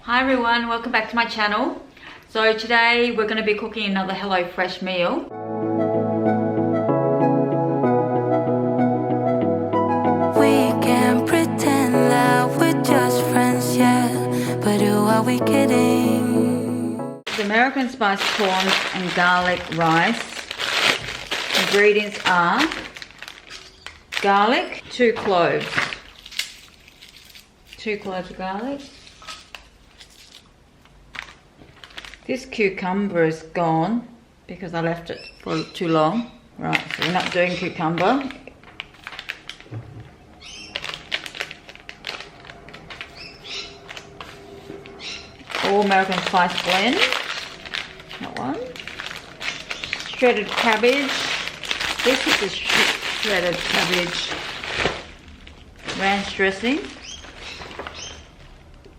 Hi everyone, welcome back to my channel. So today we're going to be cooking another HelloFresh meal. We can pretend that we're just friends, yeah, but who are we kidding? It's American spiced prawns and garlic rice. Ingredients are garlic, 2 cloves. 2 cloves of garlic. This cucumber is gone because I left it for too long. Right, so we're not doing cucumber. All American spice blend. That one. Shredded cabbage. This is the shredded cabbage. Ranch dressing.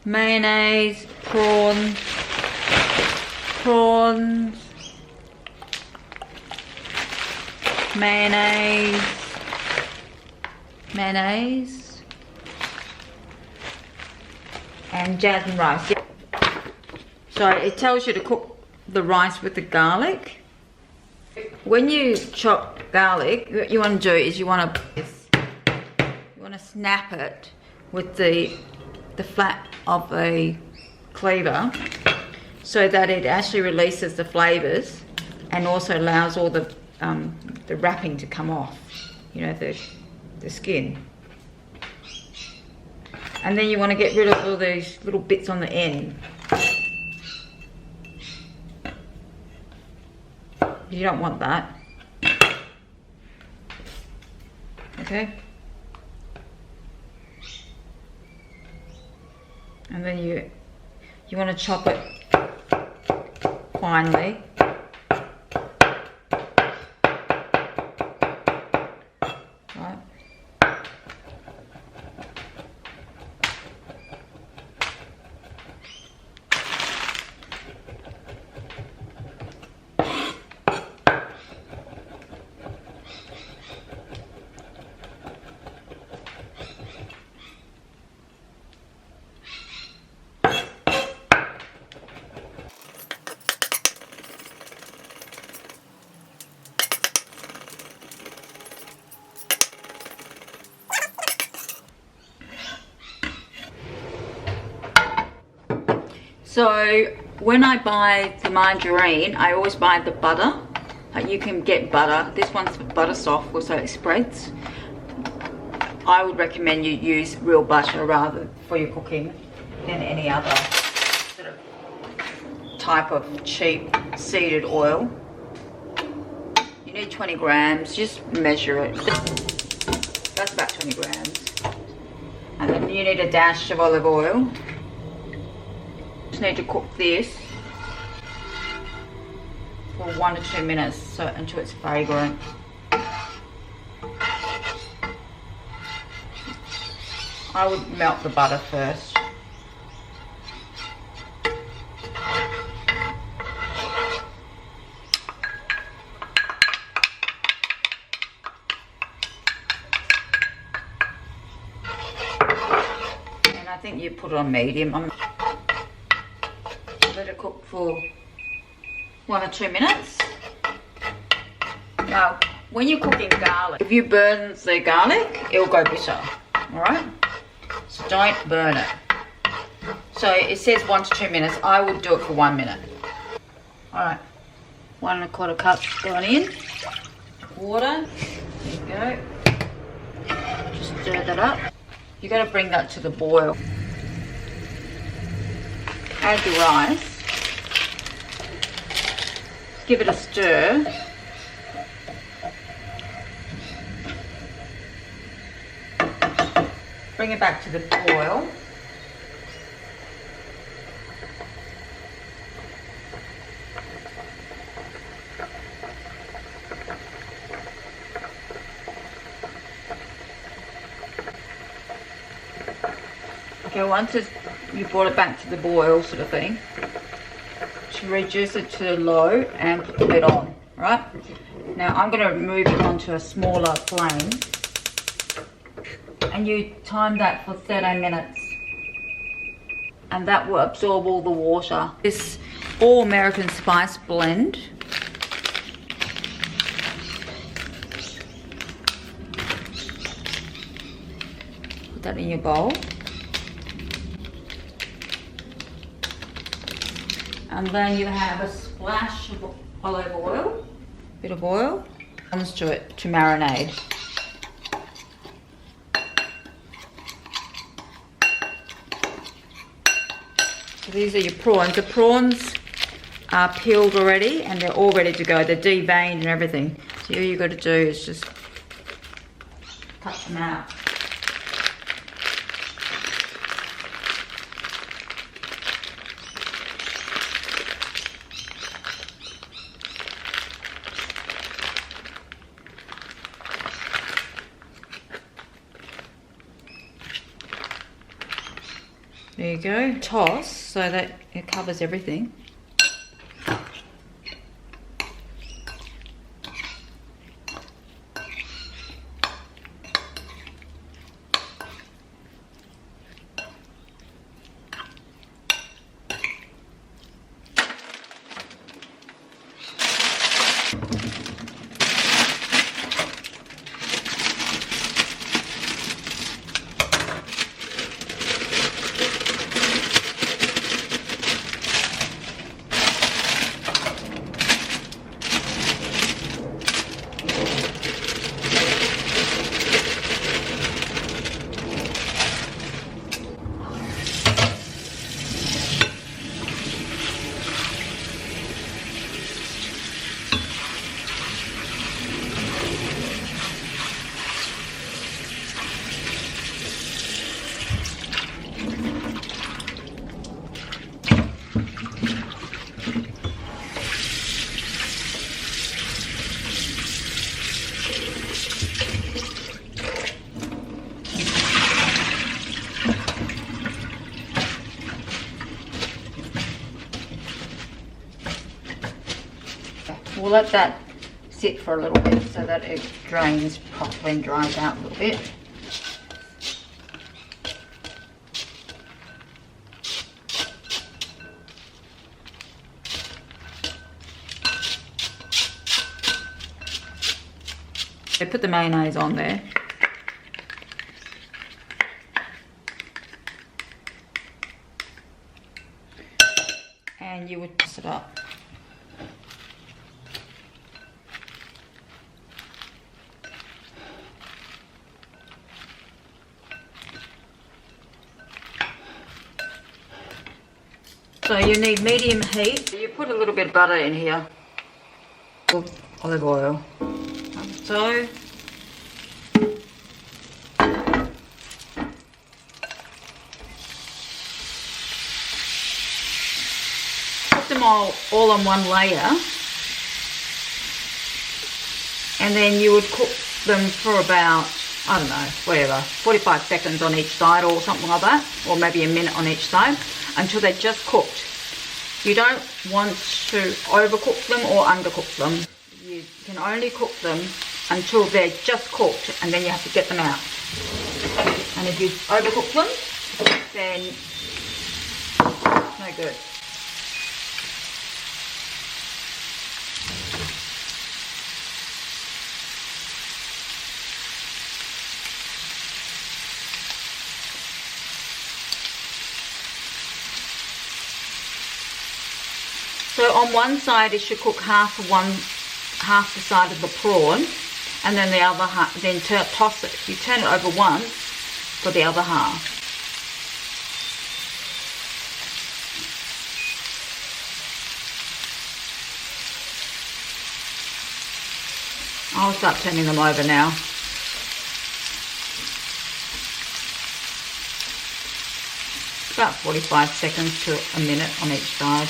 Mayonnaise, prawns, mayonnaise, and jasmine rice. So it tells you to cook the rice with the garlic. When you chop garlic, what you want to do is you want to snap it with the flat of a cleaver, so that it actually releases the flavors and also allows all the wrapping to come off, you know, the skin. And then you want to get rid of all these little bits on the end. You don't want that. Okay. And then you want to chop it finely. Right. So when I buy the margarine, I always buy the butter. Like, you can get butter. This one's butter soft, so it spreads. I would recommend you use real butter rather for your cooking than any other sort of type of cheap seeded oil. You need 20 grams. Just measure it. That's about 20 grams. And then you need a dash of olive oil. Need to cook this for 1 to 2 minutes, so until it's fragrant. I would melt the butter first. And I think you put it on medium. Let it cook for 1 or 2 minutes. Now, when you're cooking garlic, if you burn the garlic, it'll go bitter. Alright? So don't burn it. So it says 1 to 2 minutes. I would do it for 1 minute. Alright. 1 1/4 cup going in. Water. There you go. Just stir that up. You got to bring that to the boil. Add the rice. Give it a stir. Bring it back to the boil. Okay, once you brought it back to the boil sort of thing, to reduce it to low and put the lid on, right? Now I'm going to move it onto a smaller flame, and you time that for 13 minutes. and that will absorb all the water. This all American spice blend. Put that in your bowl. And then you have a splash of olive oil, bit of oil, comes to it to marinade. So these are your prawns. The prawns are peeled already and they're all ready to go. They're deveined and everything. So all you got to do is just touch them out. There you go. Toss so that it covers everything. We'll let that sit for a little bit so that it drains properly and dries out a little bit. So put the mayonnaise on there. And you would toss it up. So you need medium heat. You put a little bit of butter in here. Olive oil. Like so. Put them all on one layer. And then you would cook them for about, I don't know, whatever, 45 seconds on each side or something like that. Or maybe a minute on each side. Until they're just cooked. You don't want to overcook them or undercook them. You can only cook them until they're just cooked, and then you have to get them out. And if you overcook them, then it's no good. So on one side it should cook half the side of the prawn, and then the other half, then toss it. You turn it over once for the other half. I'll start turning them over now. About 45 seconds to a minute on each side.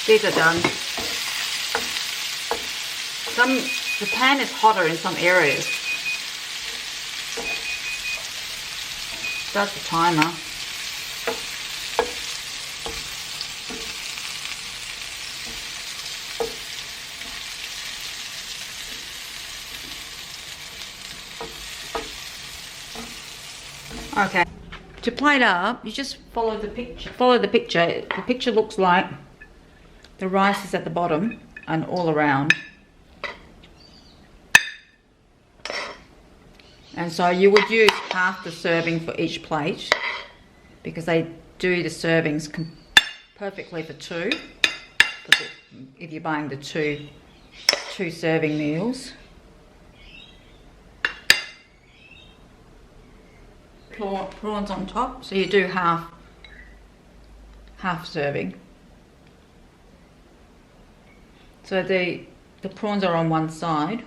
These are done. The pan is hotter in some areas. That's the timer. Okay. To plate up, you just follow the picture. Follow the picture. The picture looks like the rice is at the bottom and all around. And so you would use half the serving for each plate because they do the servings perfectly for two. If you're buying the two serving meals. Prawns on top, so you do half serving. So the prawns are on one side.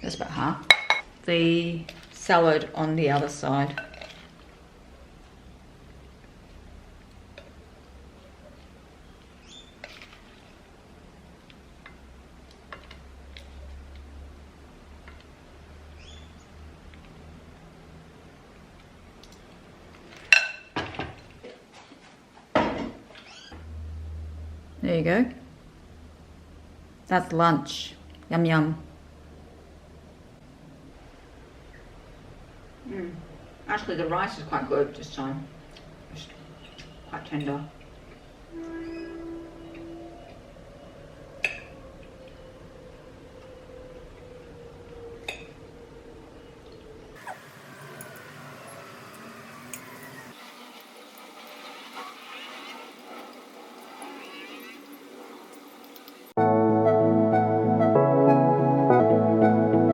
That's about half. The salad on the other side. There you go. That's lunch. Yum yum. Actually, the rice is quite good this time. It's quite tender.